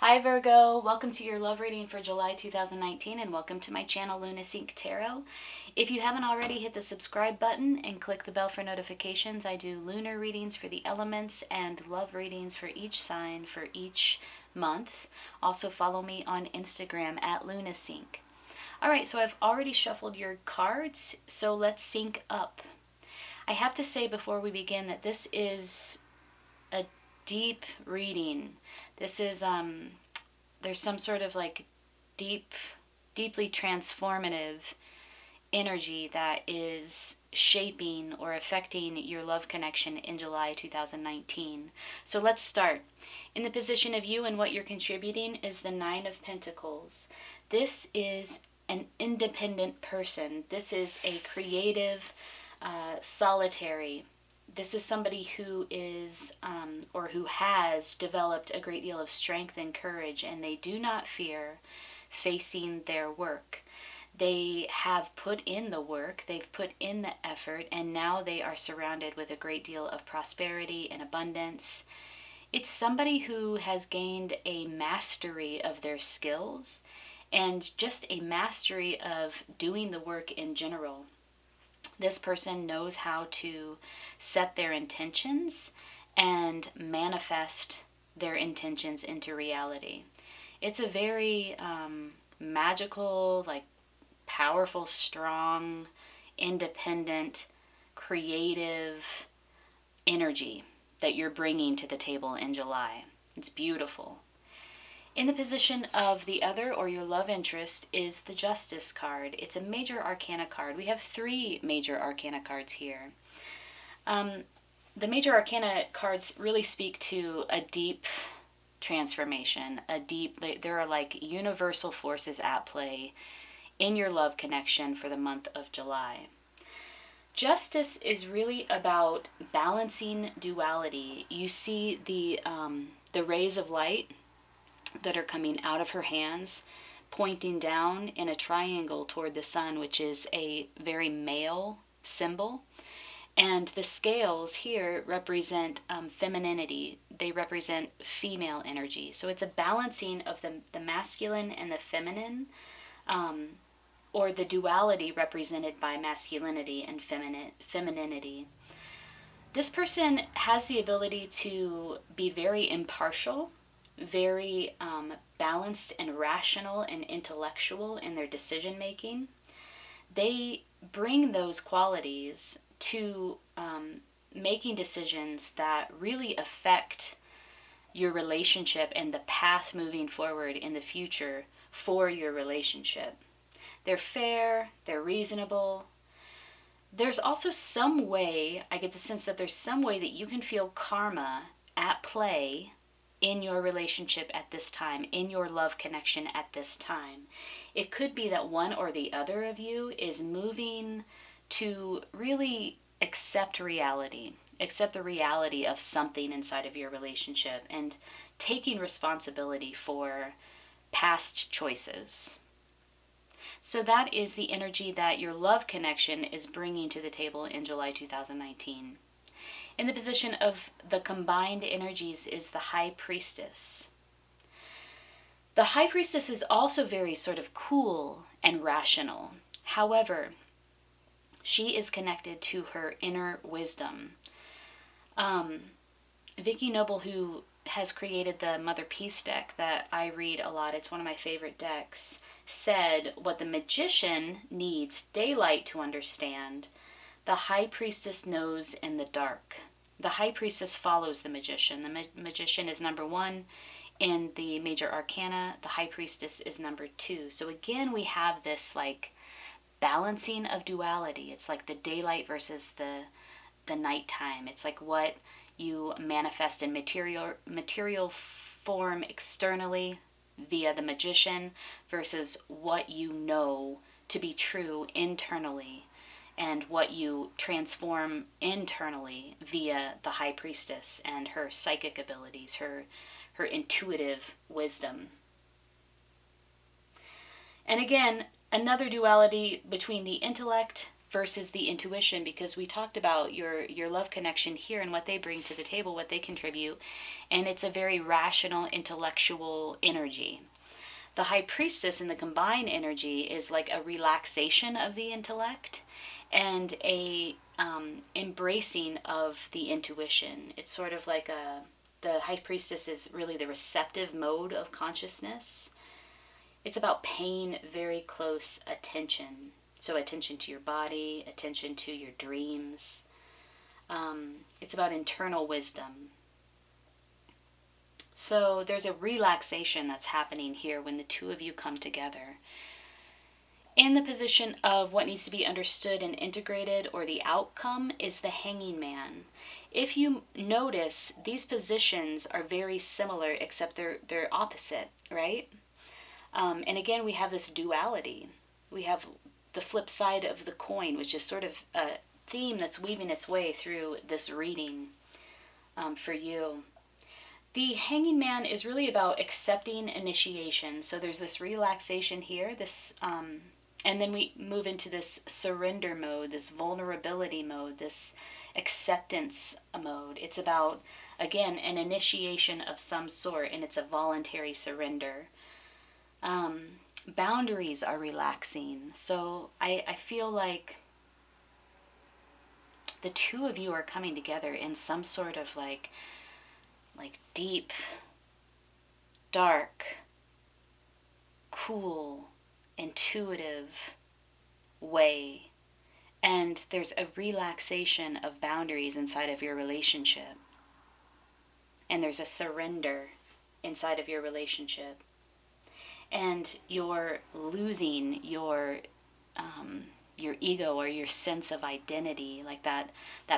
Hi Virgo, welcome to your love reading for July 2019 and welcome to my channel Luna Sync Tarot. If you haven't already, hit the subscribe button and click the bell for notifications. I do lunar readings for the elements and love readings for each sign for each month. Also follow me on Instagram at Luna Sync. Alright, so I've already shuffled your cards, so let's sync up. I have to say before we begin that this is a deep reading. This is there's some sort of like deeply transformative energy that is shaping or affecting your love connection in July 2019. So let's start. In the position of you and what you're contributing is the Nine of Pentacles. This is an independent person. This is a creative, solitary. This is somebody who is or who has developed a great deal of strength and courage, and they do not fear facing their work. They have put in the work, they've put in the effort, and now they are surrounded with a great deal of prosperity and abundance. It's somebody who has gained a mastery of their skills and just a mastery of doing the work in general. This person knows how to set their intentions and manifest their intentions into reality. It's a very magical, like powerful, strong, independent, creative energy that you're bringing to the table in July. It's beautiful. In the position of the other or your love interest is the Justice card. It's a major arcana card. We have three major arcana cards here. The major arcana cards really speak to a deep transformation, there are like universal forces at play in your love connection for the month of July. Justice is really about balancing duality. You see the rays of light that are coming out of her hands, pointing down in a triangle toward the sun, which is a very male symbol. And the scales here represent femininity. They represent female energy. So it's a balancing of the masculine and the feminine, or the duality represented by masculinity and femininity. This person has the ability to be very impartial, very balanced and rational and intellectual in their decision making. They bring those qualities to making decisions that really affect your relationship and the path moving forward in the future for your relationship. They're fair, they're reasonable. There's also some way, I get the sense that there's some way that you can feel karma at play in your relationship at this time, in your love connection at this time. It could be that one or the other of you is moving to really accept reality, accept the reality of something inside of your relationship and taking responsibility for past choices. So that is the energy that your love connection is bringing to the table in July 2019. In the position of the combined energies is the High Priestess. The High Priestess is also very sort of cool and rational. However, she is connected to her inner wisdom. Vicki Noble, who has created the Mother Peace deck that I read a lot, it's one of my favorite decks, said what the magician needs daylight to understand, the High Priestess knows in the dark. The High Priestess follows the magician. The magician is number one in the major arcana. The High Priestess is number two. So again, we have this like balancing of duality. It's like the daylight versus the nighttime. It's like what you manifest in material form externally via the magician versus what you know to be true internally, and what you transform internally via the High Priestess and her psychic abilities, her intuitive wisdom. And again, another duality between the intellect versus the intuition, because we talked about your love connection here and what they bring to the table, what they contribute, and it's a very rational, intellectual energy. The High Priestess in the combined energy is like a relaxation of the intellect and a embracing of the intuition. It's sort of like the High Priestess is really the receptive mode of consciousness. It's about paying very close attention. So attention to your body, attention to your dreams. It's about internal wisdom. So there's a relaxation that's happening here when the two of you come together. In the position of what needs to be understood and integrated, or the outcome, is the Hanging Man. If you notice, these positions are very similar, except they're opposite, right? And again, we have this duality. We have the flip side of the coin, which is sort of a theme that's weaving its way through this reading for you. The Hanging Man is really about accepting initiation. So there's this relaxation here, and then we move into this surrender mode, this vulnerability mode, this acceptance mode. It's about, again, an initiation of some sort, and it's a voluntary surrender. Boundaries are relaxing. So I feel like the two of you are coming together in some sort of like deep, dark, cool, intuitive way. And there's a relaxation of boundaries inside of your relationship. And there's a surrender inside of your relationship. And you're losing your ego or your sense of identity, like that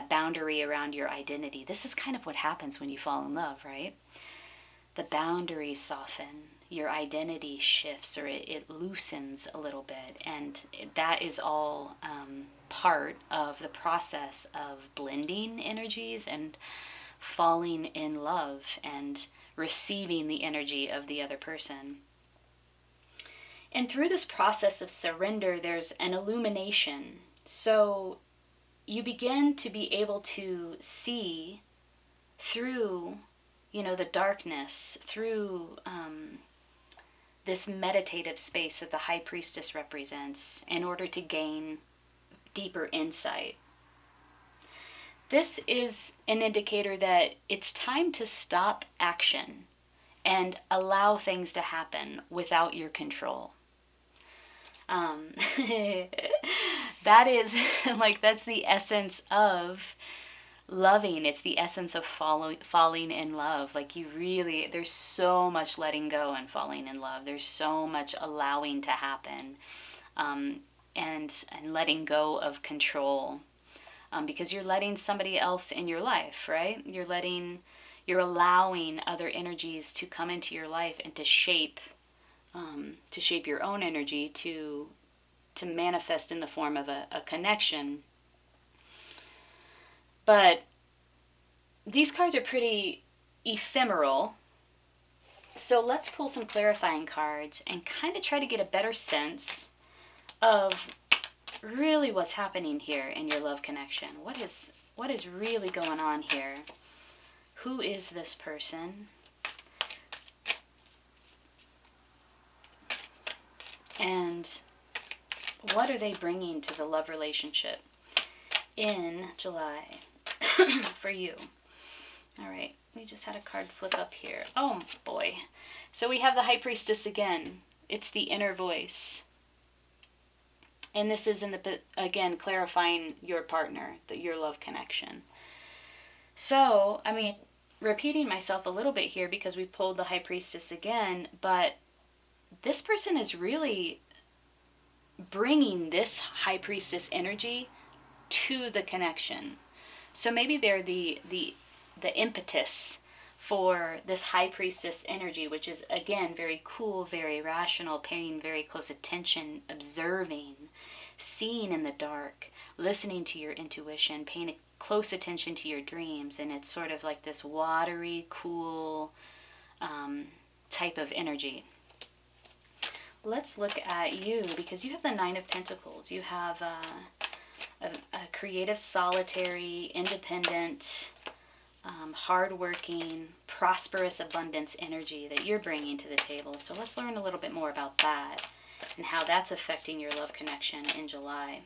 boundary around your identity. This is kind of what happens when you fall in love, right? The boundaries soften, your identity shifts, or it loosens a little bit, and that is all part of the process of blending energies and falling in love and receiving the energy of the other person. And through this process of surrender, there's an illumination. So you begin to be able to see through, the darkness, through this meditative space that the High Priestess represents, in order to gain deeper insight. This is an indicator that it's time to stop action and allow things to happen without your control. That is that's the essence of loving. It's the essence of falling in love. There's so much letting go and falling in love. There's so much allowing to happen, and letting go of control, because you're letting somebody else in your life, right? You're allowing other energies to come into your life and to shape your own energy to manifest in the form of a connection. But these cards are pretty ephemeral, so let's pull some clarifying cards and kind of try to get a better sense of really what's happening here in your love connection. What is really going on here? Who is this person? And what are they bringing to the love relationship in July for you? All right, we just had a card flip up here. Oh boy. So we have the High Priestess again. It's the inner voice. And this is again clarifying your partner, your love connection. So, repeating myself a little bit here because we pulled the High Priestess again, but this person is really bringing this High Priestess energy to the connection. So maybe they're the impetus for this High Priestess energy, which is, again, very cool, very rational, paying very close attention, observing, seeing in the dark, listening to your intuition, paying close attention to your dreams. And it's sort of like this watery, cool type of energy. Let's look at you, because you have the Nine of Pentacles. You have a creative, solitary, independent, hardworking, prosperous abundance energy that you're bringing to the table. So let's learn a little bit more about that and how that's affecting your love connection in July.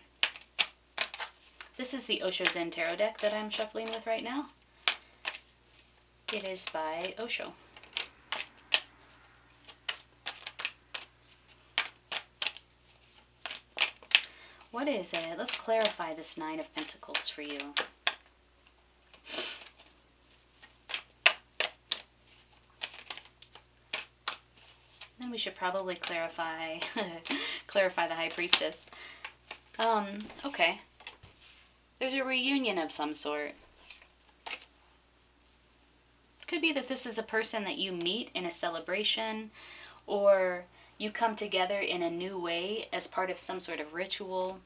This is the Osho Zen Tarot deck that I'm shuffling with right now. It is by Osho. What is it? Let's clarify this Nine of Pentacles for you. Then we should probably clarify clarify the High Priestess. Okay. There's a reunion of some sort. Could be that this is a person that you meet in a celebration, or you come together in a new way as part of some sort of ritual,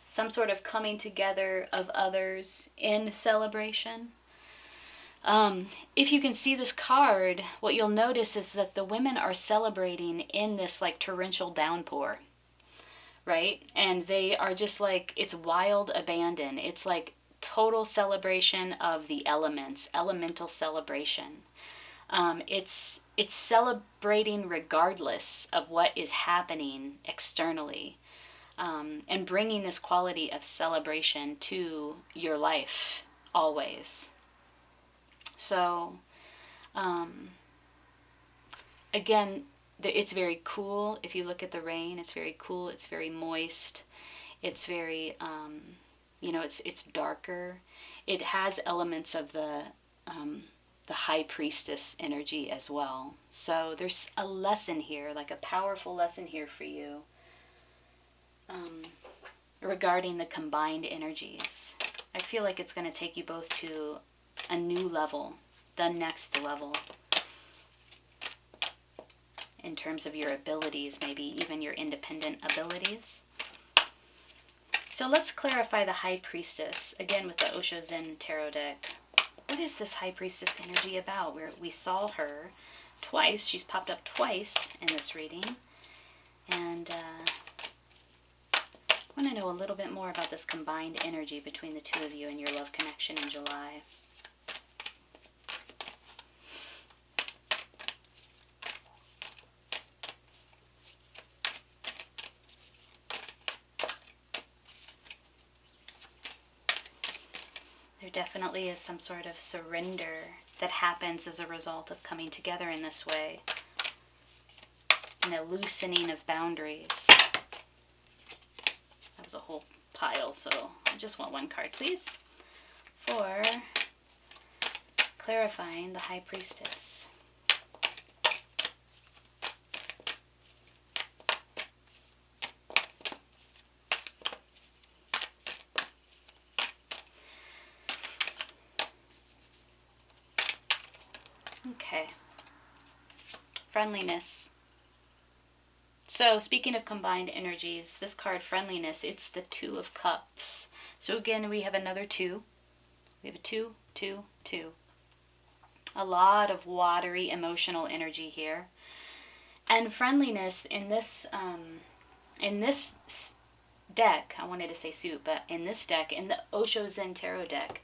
some sort of coming together of others in celebration. If you can see this card, what you'll notice is that the women are celebrating in this like torrential downpour, right? And they are just like, it's wild abandon. It's like total celebration of the elements, elemental celebration. It's celebrating regardless of what is happening externally, and bringing this quality of celebration to your life always. So, again, it's very cool. If you look at the rain, it's very cool. It's very moist. It's very, it's darker. It has elements of the High Priestess energy as well. So there's a lesson here, like a powerful lesson here for you, regarding the combined energies. I feel like it's going to take you both to a new level, the next level, in terms of your abilities, maybe even your independent abilities. So let's clarify the High Priestess, again with the Osho Zen Tarot deck. What is this High Priestess energy about? We saw her twice. She's popped up twice in this reading. And I want to know a little bit more about this combined energy between the two of you and your love connection in July. There definitely is some sort of surrender that happens as a result of coming together in this way. And a loosening of boundaries. That was a whole pile, so I just want one card, please, for clarifying the High Priestess. Okay. Friendliness. So, speaking of combined energies, this card, friendliness, it's the Two of Cups. So again, we have another two. We have a two, two, two. A lot of watery, emotional energy here. And friendliness in this deck, I wanted to say suit, but in this deck, in the Osho Zen Tarot deck,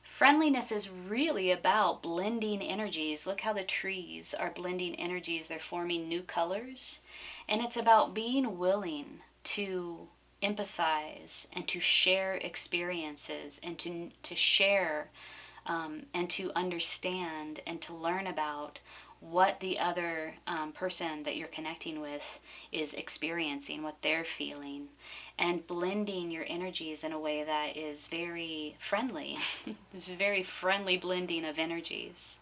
friendliness is really about blending energies. Look how the trees are blending energies. They're forming new colors. And it's about being willing to empathize and to share experiences and to share and to understand and to learn about what the other person that you're connecting with is experiencing, what they're feeling, and blending your energies in a way that is very friendly. Very friendly blending of energies.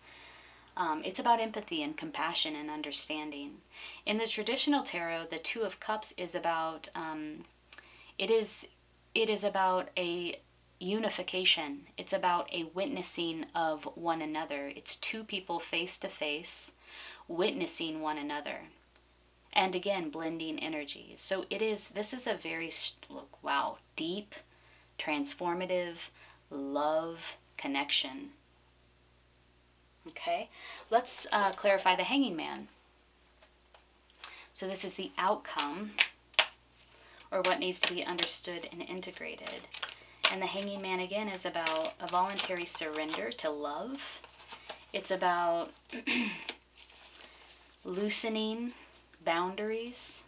It's about empathy and compassion and understanding. In the traditional tarot, the Two of Cups is about, it is about a unification. It's about a witnessing of one another. It's two people face to face witnessing one another. And again, blending energies. So this is a very, wow, deep, transformative love connection. Okay, let's clarify the Hanging Man. So this is the outcome or what needs to be understood and integrated. And the Hanging Man, again, is about a voluntary surrender to love. It's about loosening boundaries.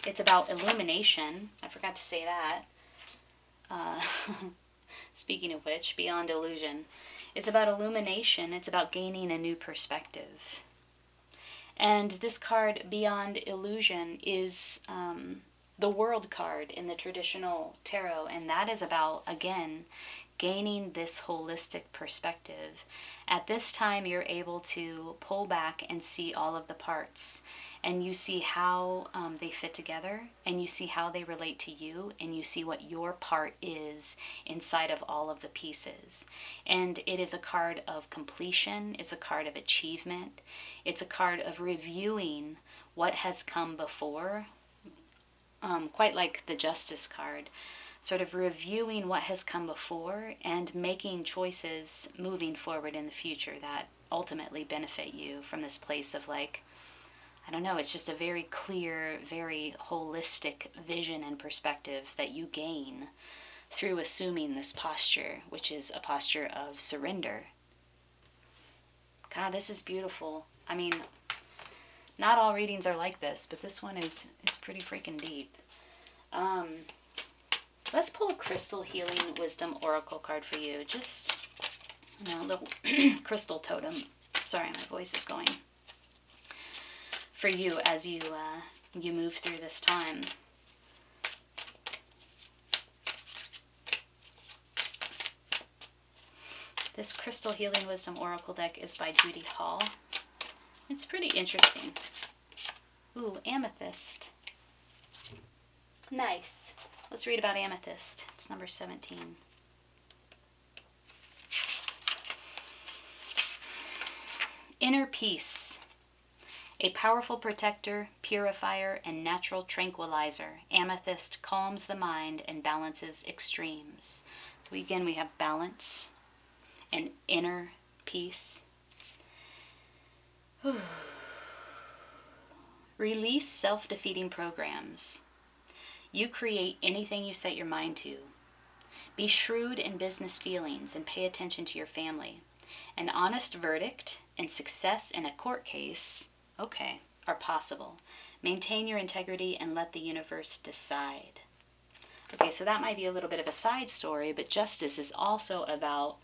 It's about illumination. I forgot to say that. Speaking of which, beyond illusion. It's about illumination. It's about gaining a new perspective. And this card, Beyond Illusion, is the World card in the traditional tarot. And that is about, again, gaining this holistic perspective. At this time, you're able to pull back and see all of the parts. And you see how they fit together, and you see how they relate to you, and you see what your part is inside of all of the pieces. And it is a card of completion. It's a card of achievement. It's a card of reviewing what has come before, quite like the Justice card, sort of reviewing what has come before and making choices moving forward in the future that ultimately benefit you from this place of, like, I don't know, it's just a very clear, very holistic vision and perspective that you gain through assuming this posture, which is a posture of surrender. God, this is beautiful. I mean, not all readings are like this, but this one is pretty freaking deep. Let's pull a Crystal Healing Wisdom Oracle card for you. Just, a little crystal totem. Sorry, my voice is going. For you as you move through this time. This Crystal Healing Wisdom Oracle deck is by Judy Hall. It's pretty interesting. Ooh, amethyst. Nice. Let's read about amethyst. It's number 17. Inner peace. A powerful protector, purifier, and natural tranquilizer, amethyst calms the mind and balances extremes. So again, we have balance and inner peace. Release self-defeating programs. You create anything you set your mind to. Be shrewd in business dealings and pay attention to your family. An honest verdict and success in a court case, okay, are possible. Maintain your integrity and let the universe decide. Okay, so that might be a little bit of a side story, but justice is also about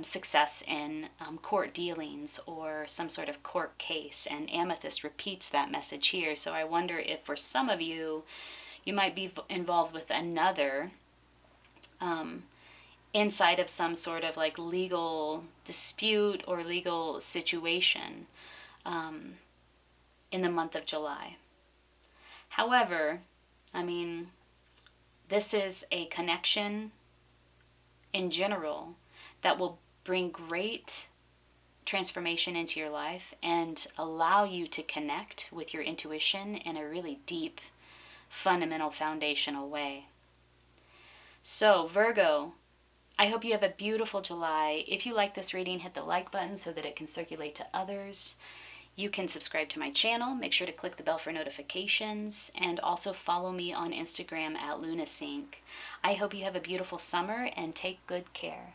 success in court dealings or some sort of court case, and amethyst repeats that message here. So I wonder if for some of you, you might be involved with another inside of some sort of like legal dispute or legal situation in the month of July. However, I mean, this is a connection in general that will bring great transformation into your life and allow you to connect with your intuition in a really deep, fundamental, foundational way. So, Virgo, I hope you have a beautiful July. If you like this reading, hit the like button so that it can circulate to others. You can subscribe to my channel. Make sure to click the bell for notifications, and also follow me on Instagram at LunaSync. I hope you have a beautiful summer and take good care.